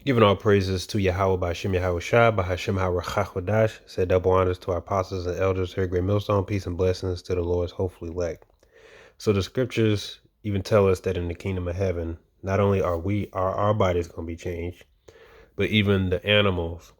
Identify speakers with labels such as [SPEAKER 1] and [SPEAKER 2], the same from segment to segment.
[SPEAKER 1] Giving all praises to Yahweh Ba'Shem Yahweh Shai, Ba'Hashem HaRachachodash, said double honors to our apostles and elders here, Great Millstone, peace and blessings to the Lord's hopefully elect. So the scriptures even tell us that in the kingdom of heaven, not only are our bodies going to be changed, but even the animals,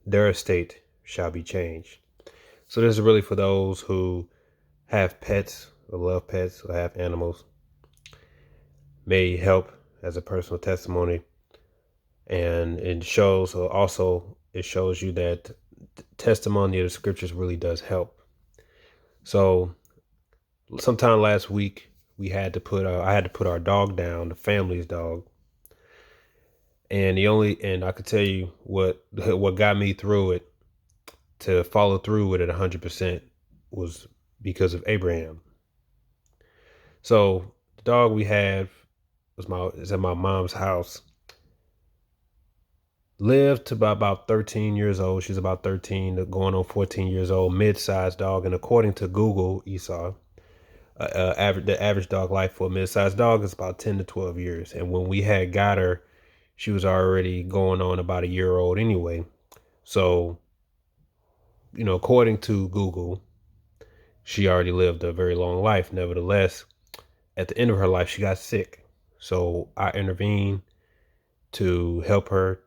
[SPEAKER 1] their estate shall be changed. So this is really for those who have pets or love pets or have animals, may help as a personal testimony. And it shows you that the testimony of the scriptures really does help. So sometime last week I had to put our dog down, the family's dog. And I could tell you what got me through it, to follow through with it 100%, was because of Abraham. So the dog we have is at my mom's house. Lived to about 13 years old. She's about 13, going on 14 years old, mid-sized dog. And according to Google, Esau, the average dog life for a mid-sized dog is about 10 to 12 years. And when we had got her, she was already going on about a year old anyway. So, according to Google, she already lived a very long life. Nevertheless, at the end of her life, she got sick. So I intervened to help her.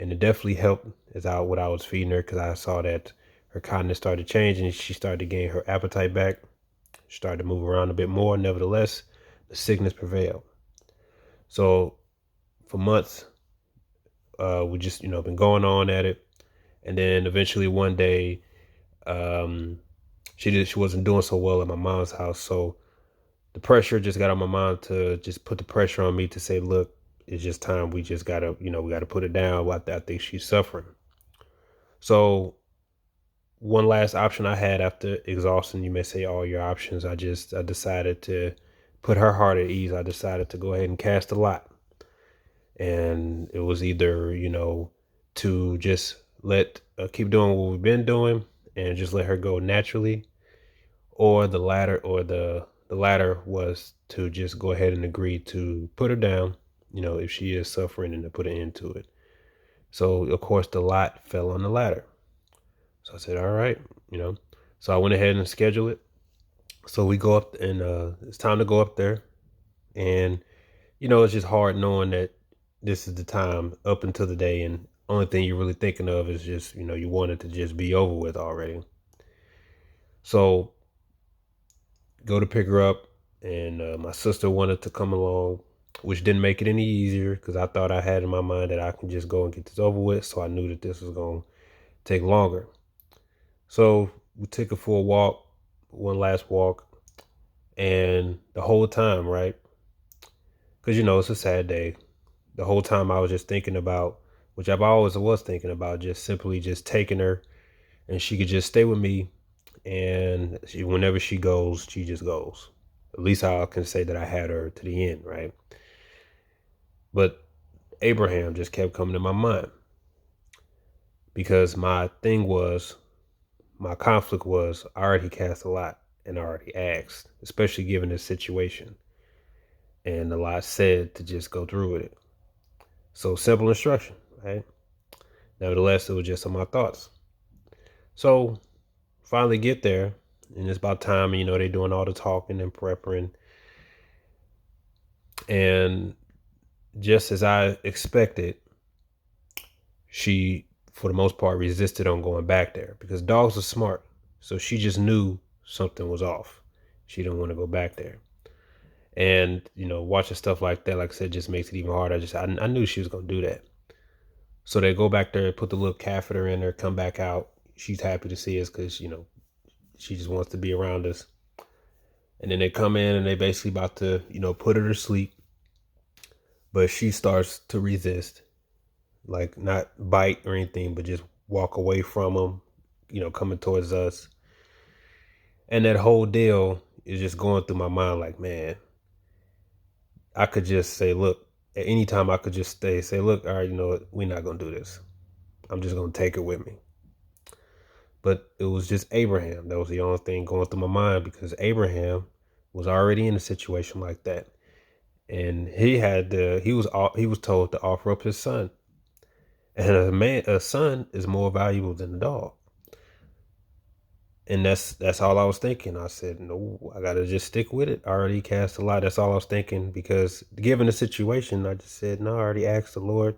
[SPEAKER 1] And it definitely helped as what I was feeding her, because I saw that her kindness started changing and she started to gain her appetite back. She started to move around a bit more. Nevertheless, the sickness prevailed. So for months, we just, been going on at it. And then eventually one day, she wasn't doing so well at my mom's house. So the pressure just got on my mom to just put the pressure on me to say, look, it's just time. We just gotta, we gotta put it down. I think she's suffering. So one last option I had after exhausting, you may say, all your options, I decided to put her heart at ease. I decided to go ahead and cast a lot. And it was either, to just keep doing what we've been doing and just let her go naturally, or the latter was to just go ahead and agree to put her down, if she is suffering, and to put an end to it. So of course the lot fell on the latter. So I said, all right, So I went ahead and scheduled it. So we go up, and it's time to go up there. And, it's just hard knowing that this is the time up until the day. And only thing you're really thinking of is just, you want it to just be over with already. So go to pick her up. And my sister wanted to come along, which didn't make it any easier, because I thought I had in my mind that I can just go and get this over with. So I knew that this was going to take longer. So we took her for a walk, one last walk, and the whole time, right? Because, it's a sad day. The whole time I was just thinking about, which I've always was thinking about, just simply just taking her, and she could just stay with me. And whenever she goes, she just goes. At least I can say that I had her to the end, right? But Abraham just kept coming to my mind, because my conflict was, I already cast a lot and I already asked, especially given this situation. And the lot said to just go through with it. So simple instruction, right? Nevertheless, it was just on my thoughts. So finally get there, and it's about time, they're doing all the talking and preparing. And just as I expected, she, for the most part, resisted on going back there, because dogs are smart. So she just knew something was off. She didn't want to go back there. And, watching stuff like that, like I said, just makes it even harder. I knew she was going to do that. So they go back there, put the little catheter in there, come back out. She's happy to see us because, she just wants to be around us. And then they come in and they basically about to, put her to sleep. But she starts to resist, like not bite or anything, but just walk away from them, coming towards us. And that whole deal is just going through my mind like, man, I could just say, look, at any time I could just say, look, all right, we're not going to do this. I'm just going to take her with me. But it was just Abraham. That was the only thing going through my mind, because Abraham was already in a situation like that. And he was told to offer up his son. And a son is more valuable than a dog. And that's all I was thinking. I said, no, I gotta just stick with it. I already cast a lot. That's all I was thinking, because given the situation, I just said, no, I already asked the Lord.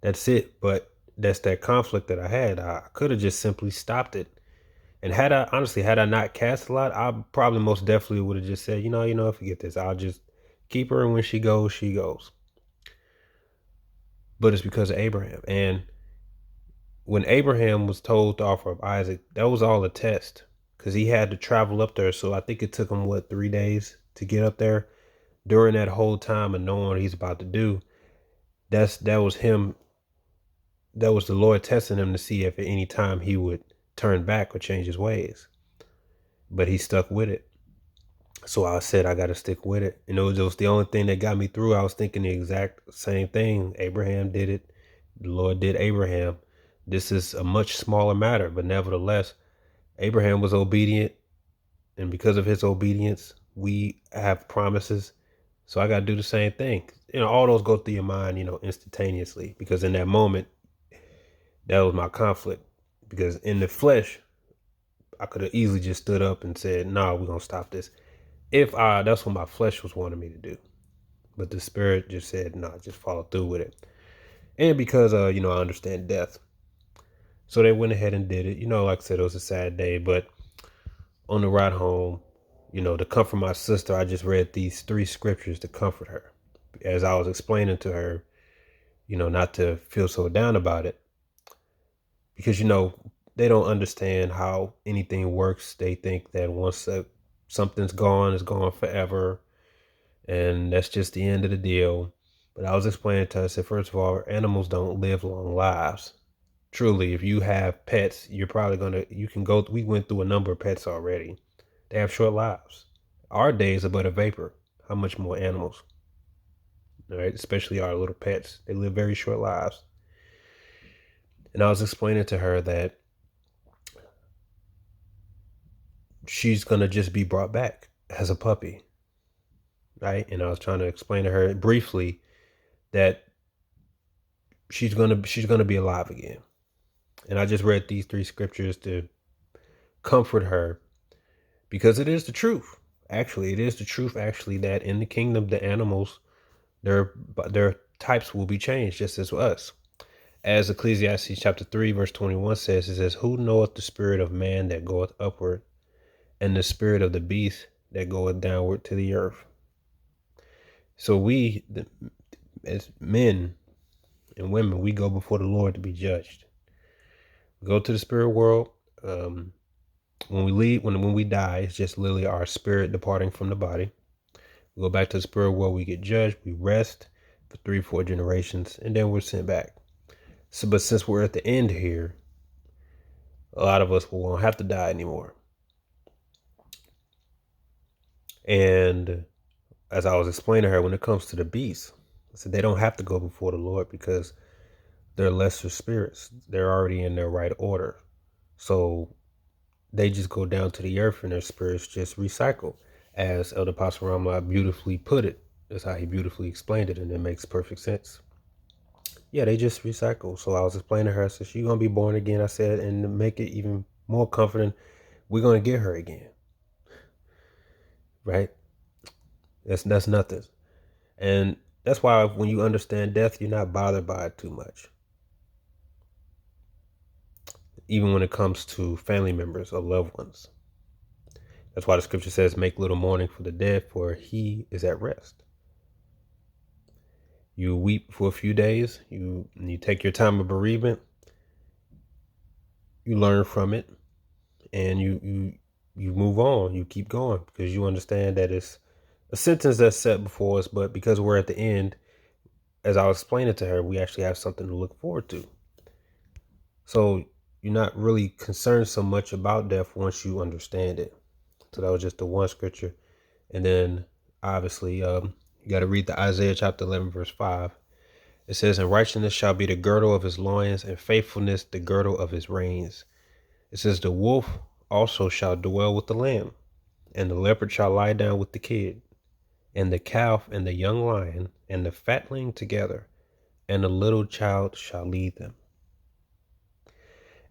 [SPEAKER 1] That's it. But that's that conflict that I had. I could have just simply stopped it. And had I not cast a lot, I probably most definitely would have just said, forget this. I'll just keep her, and when she goes, she goes. But it's because of Abraham. And when Abraham was told to offer up Isaac, that was all a test, because he had to travel up there. So I think it took him 3 days to get up there. During that whole time and knowing what he's about to do, that was him. That was the Lord testing him to see if at any time he would turn back or change his ways. But he stuck with it. So I said, I got to stick with it. And it was the only thing that got me through. I was thinking the exact same thing. Abraham did it. The Lord did Abraham. This is a much smaller matter, but nevertheless, Abraham was obedient. And because of his obedience, we have promises. So I got to do the same thing. All those go through your mind, instantaneously, because in that moment, that was my conflict. Because in the flesh, I could have easily just stood up and said, no, we're going to stop this. That's what my flesh was wanting me to do. But the spirit just said, no, just follow through with it. And because, I understand death. So they went ahead and did it. Like I said, it was a sad day. But on the ride home, to comfort my sister, I just read these 3 scriptures to comfort her. As I was explaining to her, not to feel so down about it. Because, they don't understand how anything works. They think that once something's gone, it's gone forever. And that's just the end of the deal. But I was explaining to her, I said, first of all, animals don't live long lives. Truly, if you have pets, you're probably we went through a number of pets already. They have short lives. Our days are but a vapor. How much more animals? All right, especially our little pets. They live very short lives. And I was explaining to her that she's going to just be brought back as a puppy. Right? And I was trying to explain to her briefly that she's going to be alive again. And I just read these 3 scriptures to comfort her, because it is the truth. Actually, it is the truth, that in the kingdom, the animals, their types will be changed just as us. As Ecclesiastes chapter 3, verse 21 says, it says, who knoweth the spirit of man that goeth upward, and the spirit of the beast that goeth downward to the earth? So we, as men and women, we go before the Lord to be judged. We go to the spirit world. When we leave, when we die, it's just literally our spirit departing from the body. We go back to the spirit world, we get judged, we rest for 3-4 generations, and then we're sent back. So, but since we're at the end here, a lot of us won't have to die anymore. And as I was explaining to her, when it comes to the beasts, I said they don't have to go before the Lord, because they're lesser spirits. They're already in their right order. So they just go down to the earth, and their spirits just recycle. As Elder Pastor Ramla beautifully put it. That's how he beautifully explained it, and it makes perfect sense. Yeah, they just recycle. So I was explaining to her, so she's going to be born again, I said, and to make it even more comforting, we're going to get her again. Right? That's nothing. And that's why when you understand death, you're not bothered by it too much. Even when it comes to family members or loved ones. That's why the scripture says, make little mourning for the dead, for he is at rest. You weep for a few days. You take your time of bereavement. You learn from it, and you move on. You keep going, because you understand that it's a sentence that's set before us. But because we're at the end, as I was explaining to her, we actually have something to look forward to. So you're not really concerned so much about death once you understand it. So that was just the one scripture. And then obviously you got to read the Isaiah chapter 11, verse 5. It says, and righteousness shall be the girdle of his loins, and faithfulness the girdle of his reins. It says, the wolf also shall dwell with the lamb, and the leopard shall lie down with the kid, and the calf and the young lion and the fatling together, and the little child shall lead them.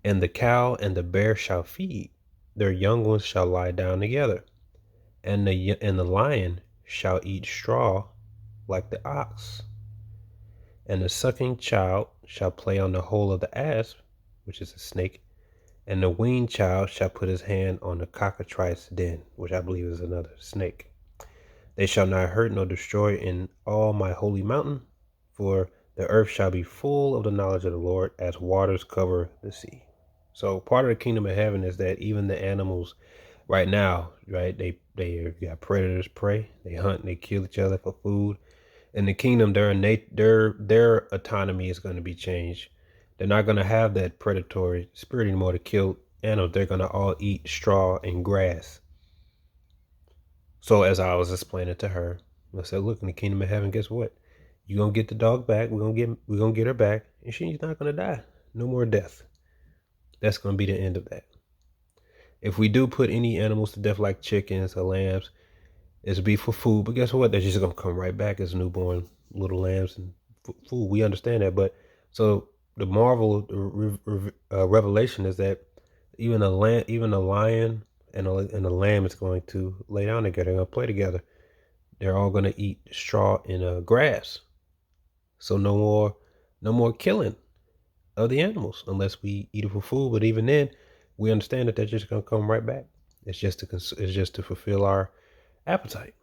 [SPEAKER 1] And the cow and the bear shall feed, their young ones shall lie down together, and the lion shall eat straw like the ox. And the sucking child shall play on the hole of the asp, which is a snake, and the weaned child shall put his hand on the cockatrice den, which I believe is another snake. They shall not hurt nor destroy in all my holy mountain, for the earth shall be full of the knowledge of the Lord as waters cover the sea. So part of the kingdom of heaven is that even the animals right now, right, they got predators prey, they hunt and they kill each other for food. In the kingdom, their autonomy is going to be changed. They're not going to have that predatory spirit anymore to kill animals. They're going to all eat straw and grass. So as I was explaining to her, I said, "Look, in the kingdom of heaven, guess what? You're gonna get the dog back. We're gonna get her back, and she's not gonna die. No more death. That's gonna be the end of that. If we do put any animals to death, like chickens or lambs, it'll be for food. But guess what? They're just gonna come right back as newborn little lambs and food. We understand that. But so the marvel, revelation is that even a lion and a lamb is going to lay down together. They're going to play together. They're all going to eat straw and grass. So no more killing of the animals unless we eat it for food. But even then, we understand that they're just going to come right back. It's just to fulfill our appetite.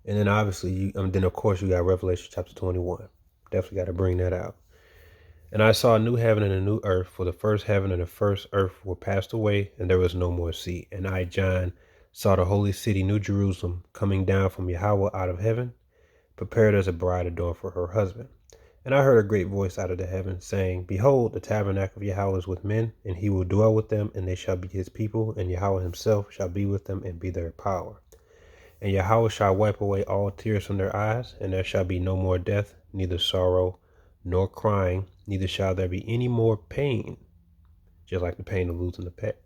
[SPEAKER 1] And then obviously, then of course you got Revelation chapter 21. Definitely got to bring that out. And I saw a new heaven and a new earth, for the first heaven and the first earth were passed away, and there was no more sea. And I, John, saw the holy city, New Jerusalem, coming down from Yahweh out of heaven, prepared as a bride adorned for her husband. And I heard a great voice out of the heaven, saying, Behold, the tabernacle of Yahweh is with men, and he will dwell with them, and they shall be his people, and Yahweh himself shall be with them and be their power. And Yahweh shall wipe away all tears from their eyes, and there shall be no more death, neither sorrow nor crying, neither shall there be any more pain, just like the pain of losing a pet.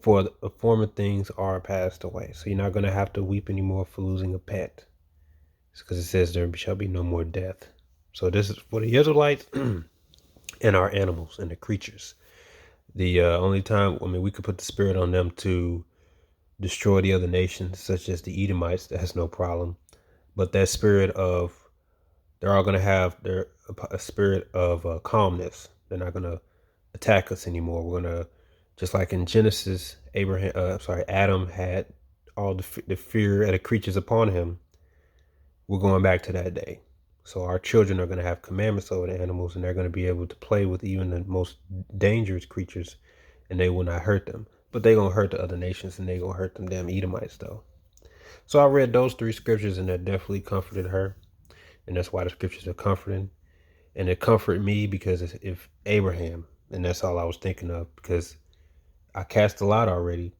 [SPEAKER 1] For the former things are passed away. So you're not going to have to weep anymore for losing a pet. It's because it says there shall be no more death. So this is for the Israelites and our animals and the creatures. The only time, we could put the spirit on them to destroy the other nations, such as the Edomites, that's no problem. But that spirit of, they're all going to have a spirit of calmness. They're not going to attack us anymore. We're going to, just like in Genesis, Adam had all the fear of the creatures upon him. We're going back to that day. So our children are going to have commandments over the animals, and they're going to be able to play with even the most dangerous creatures, and they will not hurt them. But they're going to hurt the other nations, and they're going to hurt them damn Edomites, though. So I read those 3 scriptures, and that definitely comforted her. And that's why the scriptures are comforting. And it comforted me because if Abraham, and that's all I was thinking of, because I cast a lot already,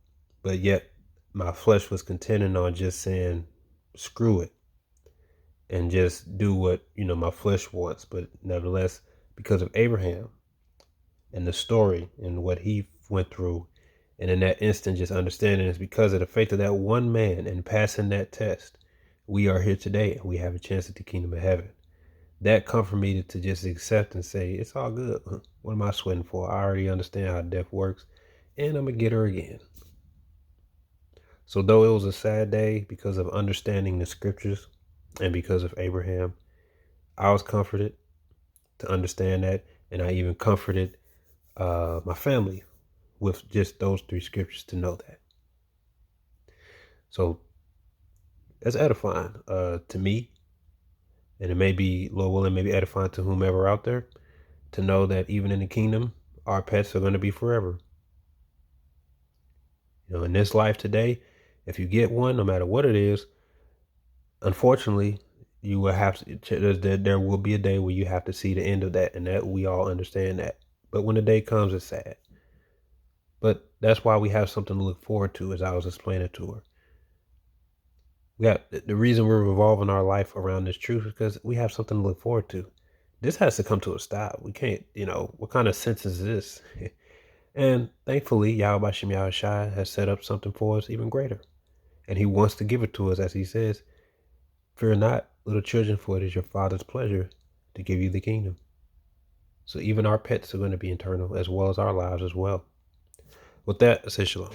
[SPEAKER 1] but yet my flesh was contending on just saying, screw it, and just do what, my flesh wants. But nevertheless, because of Abraham and the story and what he went through, and in that instant, just understanding it's because of the faith of that one man and passing that test, we are here today and we have a chance at the kingdom of heaven. That comforted me to just accept and say, it's all good. What am I sweating for? I already understand how death works, and I'm going to get her again. So though it was a sad day because of understanding the scriptures and because of Abraham, I was comforted to understand that. And I even comforted my family with just those 3 scriptures to know that. So that's edifying to me. And it may be, Lord willing, maybe edifying to whomever out there to know that even in the kingdom, our pets are going to be forever. In this life today, if you get one, no matter what it is, unfortunately, you will have to, there will be a day where you have to see the end of that, and that we all understand that. But when the day comes, it's sad. But that's why we have something to look forward to, as I was explaining to her. The reason we're revolving our life around this truth is because we have something to look forward to. This has to come to a stop. We can't, what kind of sense is this? And thankfully, Yahweh Shem Yahushua has set up something for us even greater. And he wants to give it to us, as he says, fear not, little children, for it is your Father's pleasure to give you the kingdom. So even our pets are going to be eternal as well as our lives as well. With that, I say shalom.